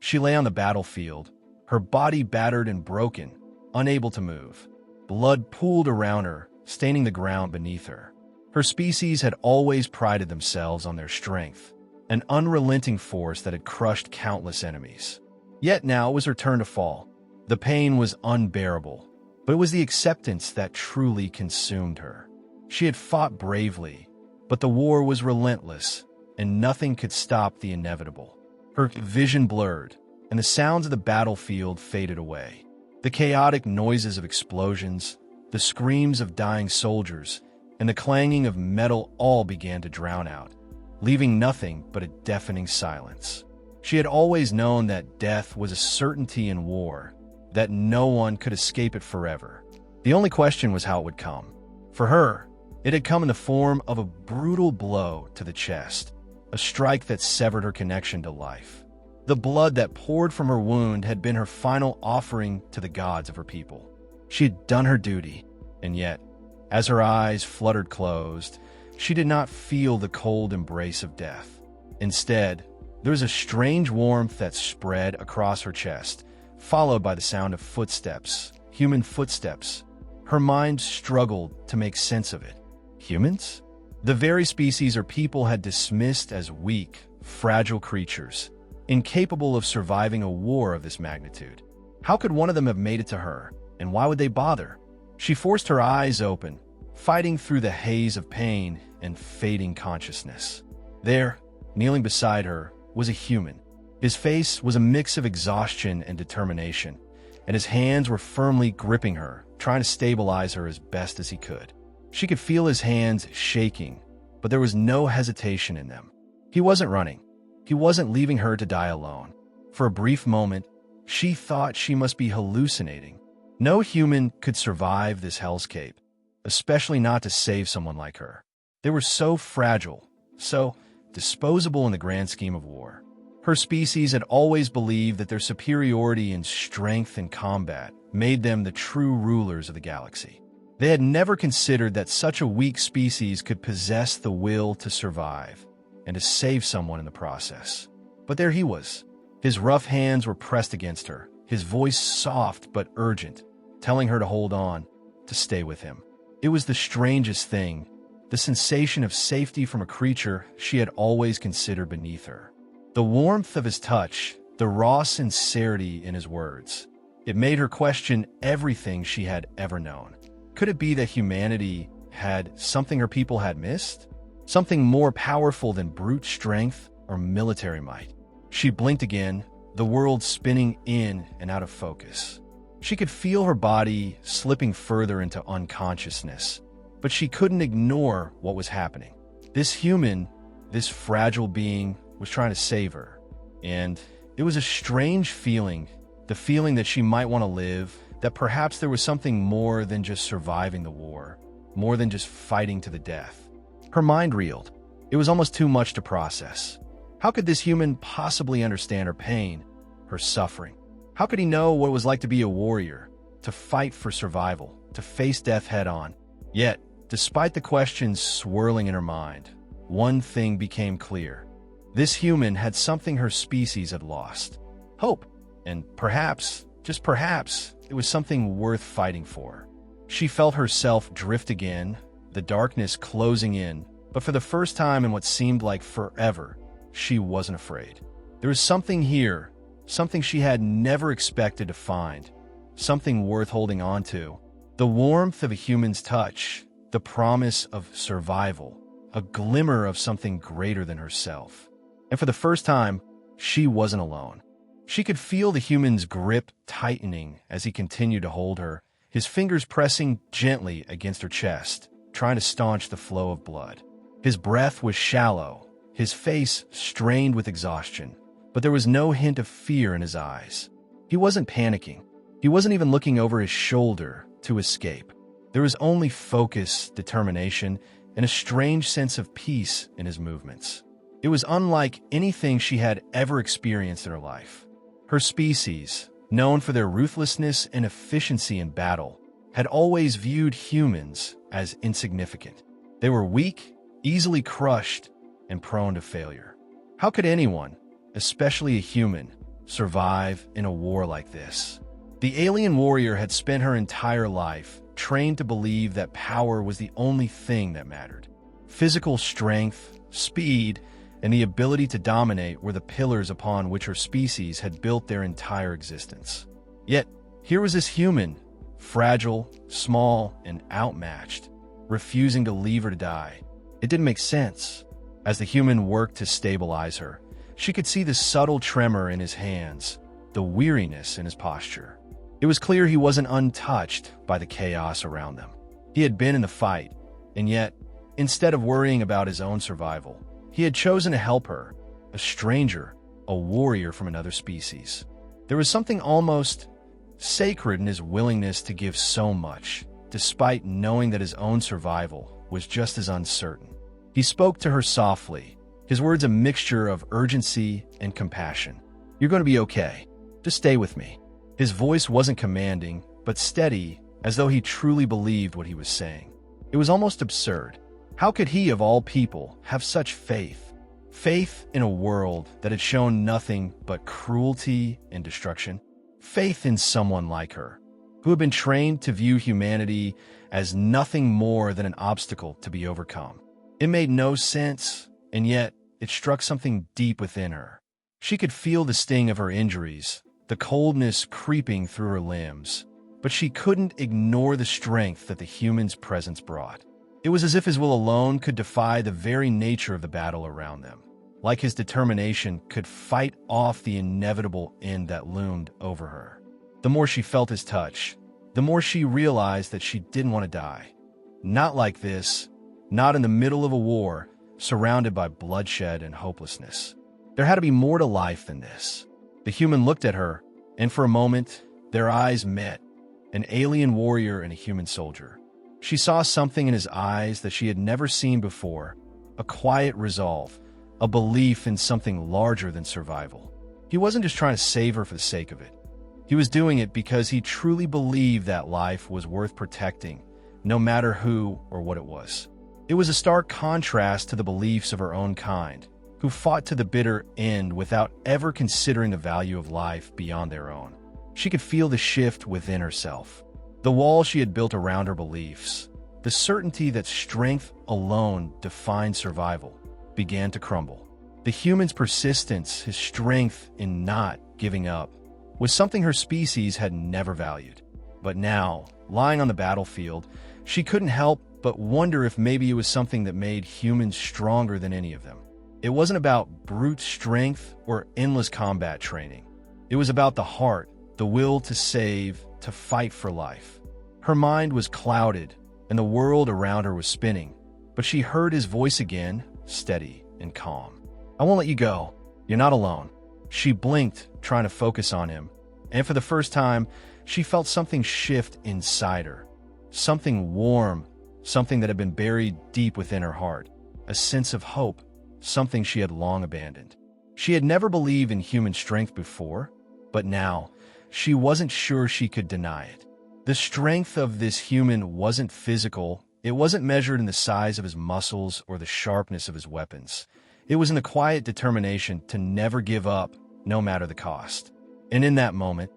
She lay on the battlefield, her body battered and broken, unable to move. Blood pooled around her, staining the ground beneath her. Her species had always prided themselves on their strength, an unrelenting force that had crushed countless enemies. Yet now it was her turn to fall. The pain was unbearable, but it was the acceptance that truly consumed her. She had fought bravely, but the war was relentless, and nothing could stop the inevitable. Her vision blurred, and the sounds of the battlefield faded away. The chaotic noises of explosions, the screams of dying soldiers, and the clanging of metal all began to drown out, leaving nothing but a deafening silence. She had always known that death was a certainty in war, that no one could escape it forever. The only question was how it would come. For her, it had come in the form of a brutal blow to the chest, a strike that severed her connection to life. The blood that poured from her wound had been her final offering to the gods of her people. She had done her duty, and yet, as her eyes fluttered closed, she did not feel the cold embrace of death. Instead, there was a strange warmth that spread across her chest, followed by the sound of footsteps, human footsteps. Her mind struggled to make sense of it. Humans? The very species her people had dismissed as weak, fragile creatures, incapable of surviving a war of this magnitude. How could one of them have made it to her, and why would they bother? She forced her eyes open, fighting through the haze of pain and fading consciousness. There, kneeling beside her, was a human. His face was a mix of exhaustion and determination, and his hands were firmly gripping her, trying to stabilize her as best as he could. She could feel his hands shaking, but there was no hesitation in them. He wasn't running. He wasn't leaving her to die alone. For a brief moment, she thought she must be hallucinating. No human could survive this hellscape, especially not to save someone like her. They were so fragile, so disposable in the grand scheme of war. Her species had always believed that their superiority in strength and combat made them the true rulers of the galaxy. They had never considered that such a weak species could possess the will to survive and to save someone in the process. But there he was. His rough hands were pressed against her, his voice soft but urgent, telling her to hold on, to stay with him. It was the strangest thing, the sensation of safety from a creature she had always considered beneath her. The warmth of his touch, the raw sincerity in his words. It made her question everything she had ever known. Could it be that humanity had something her people had missed? Something more powerful than brute strength or military might? She blinked again, the world spinning in and out of focus. She could feel her body slipping further into unconsciousness, but she couldn't ignore what was happening. This human, this fragile being, was trying to save her. And it was a strange feeling, the feeling that she might want to live, that perhaps there was something more than just surviving the war, more than just fighting to the death. Her mind reeled. It was almost too much to process. How could this human possibly understand her pain, her suffering? How could he know what it was like to be a warrior, to fight for survival, to face death head-on? Yet, despite the questions swirling in her mind, one thing became clear. This human had something her species had lost. Hope. And perhaps, just perhaps, it was something worth fighting for. She felt herself drift again, the darkness closing in, but for the first time in what seemed like forever, she wasn't afraid. There was something here, something she had never expected to find, something worth holding on to. The warmth of a human's touch, the promise of survival, a glimmer of something greater than herself. And for the first time, she wasn't alone. She could feel the human's grip tightening as he continued to hold her, his fingers pressing gently against her chest, trying to staunch the flow of blood. His breath was shallow, his face strained with exhaustion, but there was no hint of fear in his eyes. He wasn't panicking. He wasn't even looking over his shoulder to escape. There was only focus, determination, and a strange sense of peace in his movements. It was unlike anything she had ever experienced in her life. Her species, known for their ruthlessness and efficiency in battle, had always viewed humans as insignificant. They were weak, easily crushed, and prone to failure. How could anyone, especially a human, survive in a war like this. The alien warrior had spent her entire life trained to believe that power was the only thing that mattered. Physical strength, speed, and the ability to dominate were the pillars upon which her species had built their entire existence. Yet, here was this human, fragile, small, and outmatched, refusing to leave her to die. It didn't make sense. As the human worked to stabilize her, she could see the subtle tremor in his hands, the weariness in his posture. It was clear he wasn't untouched by the chaos around them. He had been in the fight, and yet, instead of worrying about his own survival, he had chosen to help her, a stranger, a warrior from another species. There was something almost sacred in his willingness to give so much, despite knowing that his own survival was just as uncertain. He spoke to her softly, his words a mixture of urgency and compassion. "You're going to be okay. Just stay with me." His voice wasn't commanding, but steady, as though he truly believed what he was saying. It was almost absurd. How could he, of all people, have such faith? Faith in a world that had shown nothing but cruelty and destruction? Faith in someone like her, who had been trained to view humanity as nothing more than an obstacle to be overcome. It made no sense, and yet it struck something deep within her. She could feel the sting of her injuries, the coldness creeping through her limbs, but she couldn't ignore the strength that the human's presence brought. It was as if his will alone could defy the very nature of the battle around them, like his determination could fight off the inevitable end that loomed over her. The more she felt his touch, the more she realized that she didn't want to die. Not like this, not in the middle of a war, surrounded by bloodshed and hopelessness. There had to be more to life than this. The human looked at her, and for a moment, their eyes met, an alien warrior and a human soldier. She saw something in his eyes that she had never seen before, a quiet resolve, a belief in something larger than survival. He wasn't just trying to save her for the sake of it. He was doing it because he truly believed that life was worth protecting, no matter who or what it was. It was a stark contrast to the beliefs of her own kind, who fought to the bitter end without ever considering the value of life beyond their own. She could feel the shift within herself. The wall she had built around her beliefs, the certainty that strength alone defined survival, began to crumble. The human's persistence, his strength in not giving up, was something her species had never valued. But now, lying on the battlefield, she couldn't help but wonder if maybe it was something that made humans stronger than any of them. It wasn't about brute strength or endless combat training. It was about the heart, the will to save, to fight for life. Her mind was clouded, and the world around her was spinning, but she heard his voice again, steady and calm. "I won't let you go. You're not alone." She blinked, trying to focus on him, and for the first time, she felt something shift inside her. Something warm, something that had been buried deep within her heart, a sense of hope, something she had long abandoned. She had never believed in human strength before, but now, she wasn't sure she could deny it. The strength of this human wasn't physical. It wasn't measured in the size of his muscles or the sharpness of his weapons. It was in the quiet determination to never give up, no matter the cost. And in that moment,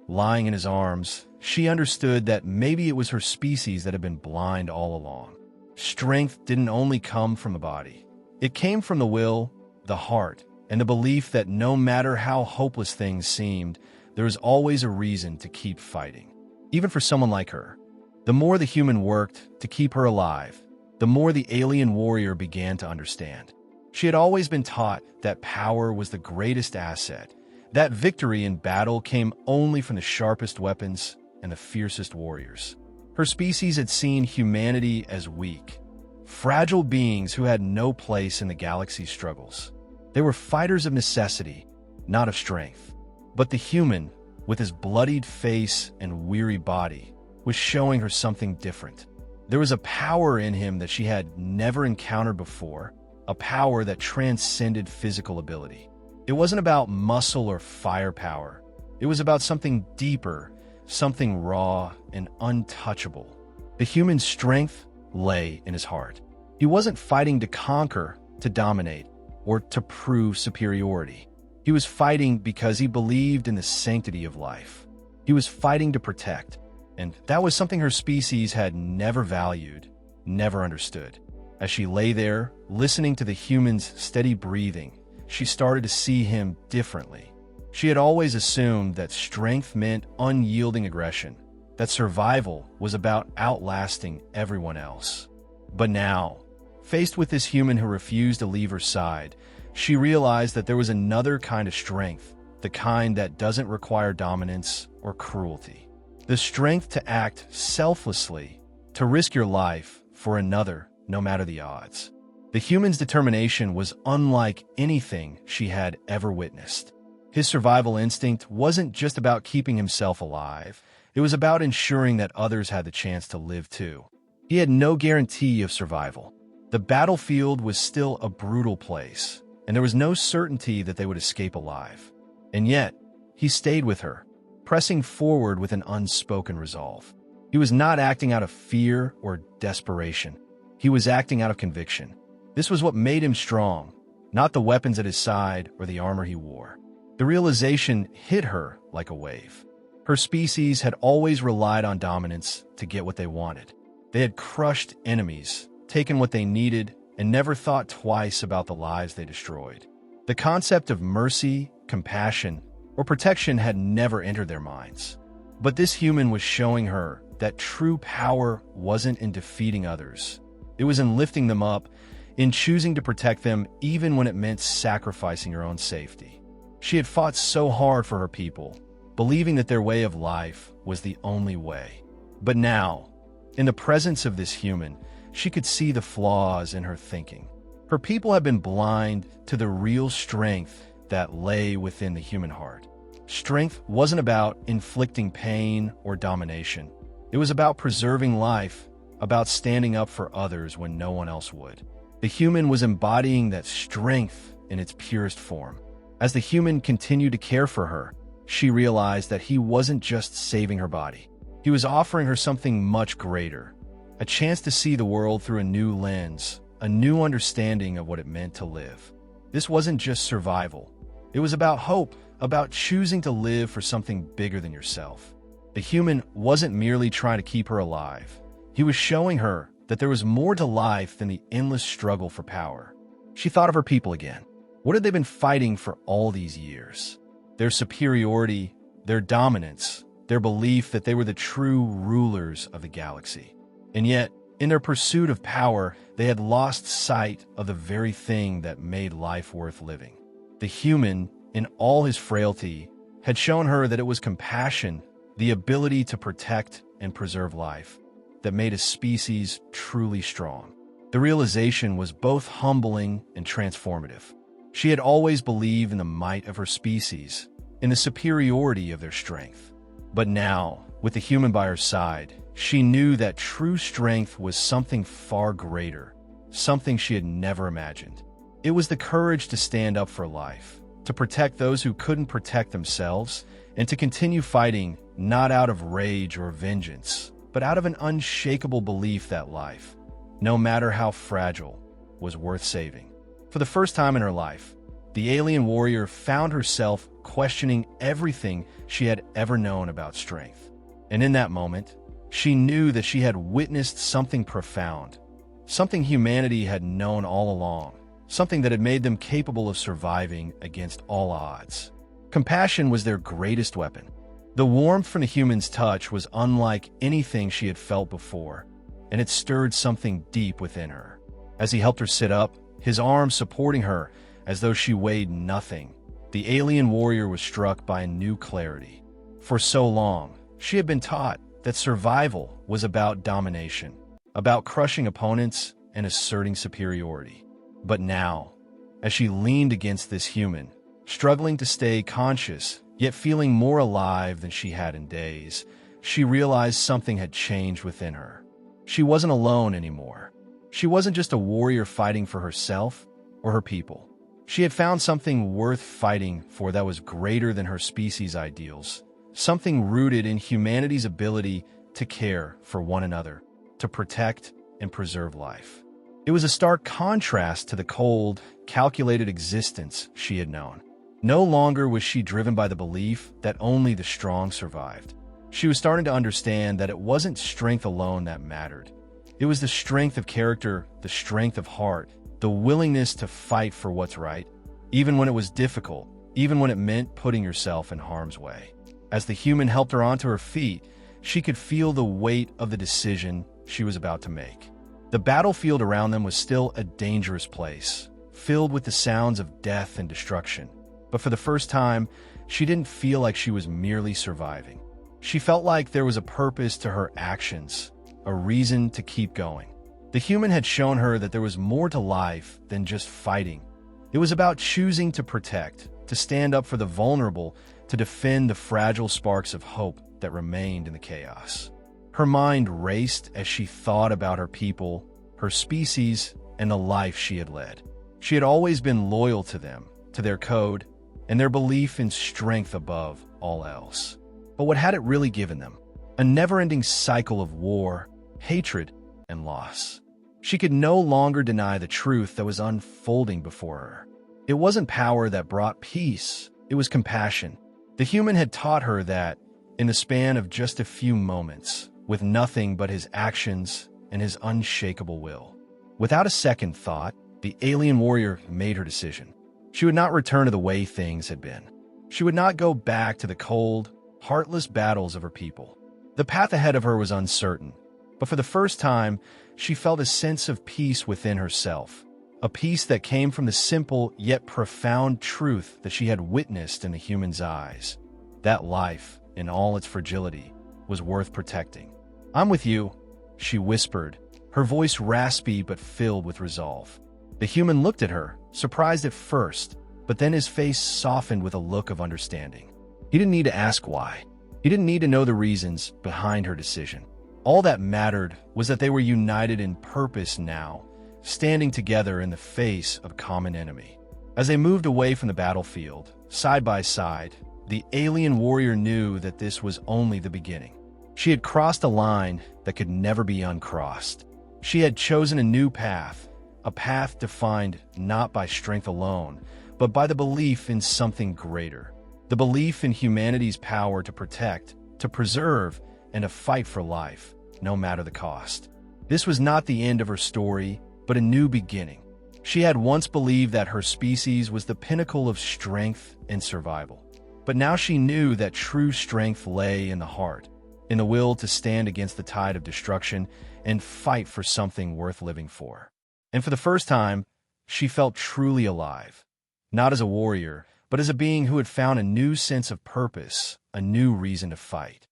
lying in his arms, she understood that maybe it was her species that had been blind all along. Strength didn't only come from the body. It came from the will, the heart, and the belief that no matter how hopeless things seemed, there was always a reason to keep fighting. Even for someone like her. The more the human worked to keep her alive, the more the alien warrior began to understand. She had always been taught that power was the greatest asset, that victory in battle came only from the sharpest weapons and the fiercest warriors. Her species had seen humanity as weak, fragile beings who had no place in the galaxy's struggles. They were fighters of necessity, not of strength. But the human, with his bloodied face and weary body, was showing her something different. There was a power in him that she had never encountered before, a power that transcended physical ability. It wasn't about muscle or firepower. It was about something deeper, something raw and untouchable. The human's strength lay in his heart. He wasn't fighting to conquer, to dominate, or to prove superiority. He was fighting because he believed in the sanctity of life. He was fighting to protect, and that was something her species had never valued, never understood. As she lay there, listening to the human's steady breathing, she started to see him differently. She had always assumed that strength meant unyielding aggression, that survival was about outlasting everyone else. But now, faced with this human who refused to leave her side, she realized that there was another kind of strength, the kind that doesn't require dominance or cruelty. The strength to act selflessly, to risk your life for another, no matter the odds. The human's determination was unlike anything she had ever witnessed. His survival instinct wasn't just about keeping himself alive, it was about ensuring that others had the chance to live too. He had no guarantee of survival. The battlefield was still a brutal place, and there was no certainty that they would escape alive. And yet, he stayed with her, pressing forward with an unspoken resolve. He was not acting out of fear or desperation. He was acting out of conviction. This was what made him strong, not the weapons at his side or the armor he wore. The realization hit her like a wave. Her species had always relied on dominance to get what they wanted. They had crushed enemies, taken what they needed, and never thought twice about the lives they destroyed. The concept of mercy, compassion, or protection had never entered their minds. But this human was showing her that true power wasn't in defeating others. It was in lifting them up, in choosing to protect them even when it meant sacrificing her own safety. She had fought so hard for her people, believing that their way of life was the only way. But now, in the presence of this human, she could see the flaws in her thinking. Her people had been blind to the real strength that lay within the human heart. Strength wasn't about inflicting pain or domination. It was about preserving life, about standing up for others when no one else would. The human was embodying that strength in its purest form. As the human continued to care for her, she realized that he wasn't just saving her body. He was offering her something much greater, a chance to see the world through a new lens, a new understanding of what it meant to live. This wasn't just survival. It was about hope, about choosing to live for something bigger than yourself. The human wasn't merely trying to keep her alive. He was showing her that there was more to life than the endless struggle for power. She thought of her people again. What had they been fighting for all these years? Their superiority, their dominance, their belief that they were the true rulers of the galaxy. And yet, in their pursuit of power, they had lost sight of the very thing that made life worth living. The human, in all his frailty, had shown her that it was compassion, the ability to protect and preserve life, that made a species truly strong. The realization was both humbling and transformative. She had always believed in the might of her species, in the superiority of their strength. But now, with the human by her side, she knew that true strength was something far greater, something she had never imagined. It was the courage to stand up for life, to protect those who couldn't protect themselves, and to continue fighting not out of rage or vengeance, but out of an unshakable belief that life, no matter how fragile, was worth saving. For the first time in her life, the alien warrior found herself questioning everything she had ever known about strength. And in that moment, she knew that she had witnessed something profound, something humanity had known all along, something that had made them capable of surviving against all odds. Compassion was their greatest weapon. The warmth from the human's touch was unlike anything she had felt before, and it stirred something deep within her. As he helped her sit up, his arms supporting her as though she weighed nothing, the alien warrior was struck by a new clarity. For so long, she had been taught that survival was about domination, about crushing opponents and asserting superiority. But now, as she leaned against this human, struggling to stay conscious, yet feeling more alive than she had in days, she realized something had changed within her. She wasn't alone anymore. She wasn't just a warrior fighting for herself or her people. She had found something worth fighting for that was greater than her species' ideals, something rooted in humanity's ability to care for one another, to protect and preserve life. It was a stark contrast to the cold, calculated existence she had known. No longer was she driven by the belief that only the strong survived. She was starting to understand that it wasn't strength alone that mattered. It was the strength of character, the strength of heart, the willingness to fight for what's right, even when it was difficult, even when it meant putting yourself in harm's way. As the human helped her onto her feet, she could feel the weight of the decision she was about to make. The battlefield around them was still a dangerous place, filled with the sounds of death and destruction. But for the first time, she didn't feel like she was merely surviving. She felt like there was a purpose to her actions, a reason to keep going. The human had shown her that there was more to life than just fighting. It was about choosing to protect, to stand up for the vulnerable, to defend the fragile sparks of hope that remained in the chaos. Her mind raced as she thought about her people, her species, and the life she had led. She had always been loyal to them, to their code, and their belief in strength above all else. But what had it really given them? A never-ending cycle of war, hatred, and loss. She could no longer deny the truth that was unfolding before her. It wasn't power that brought peace, it was compassion. The human had taught her that, in the span of just a few moments, with nothing but his actions and his unshakable will. Without a second thought, the alien warrior made her decision. She would not return to the way things had been. She would not go back to the cold, heartless battles of her people. The path ahead of her was uncertain, but for the first time, she felt a sense of peace within herself, a peace that came from the simple yet profound truth that she had witnessed in the human's eyes, that life, in all its fragility, was worth protecting. "I'm with you," she whispered, her voice raspy but filled with resolve. The human looked at her, surprised at first, but then his face softened with a look of understanding. He didn't need to ask why. He didn't need to know the reasons behind her decision. All that mattered was that they were united in purpose now, standing together in the face of a common enemy. As they moved away from the battlefield, side by side, the alien warrior knew that this was only the beginning. She had crossed a line that could never be uncrossed. She had chosen a new path, a path defined not by strength alone, but by the belief in something greater, the belief in humanity's power to protect, to preserve, and to fight for life, no matter the cost. This was not the end of her story, but a new beginning. She had once believed that her species was the pinnacle of strength and survival. But now she knew that true strength lay in the heart, in the will to stand against the tide of destruction and fight for something worth living for. And for the first time, she felt truly alive, not as a warrior, but as a being who had found a new sense of purpose, a new reason to fight.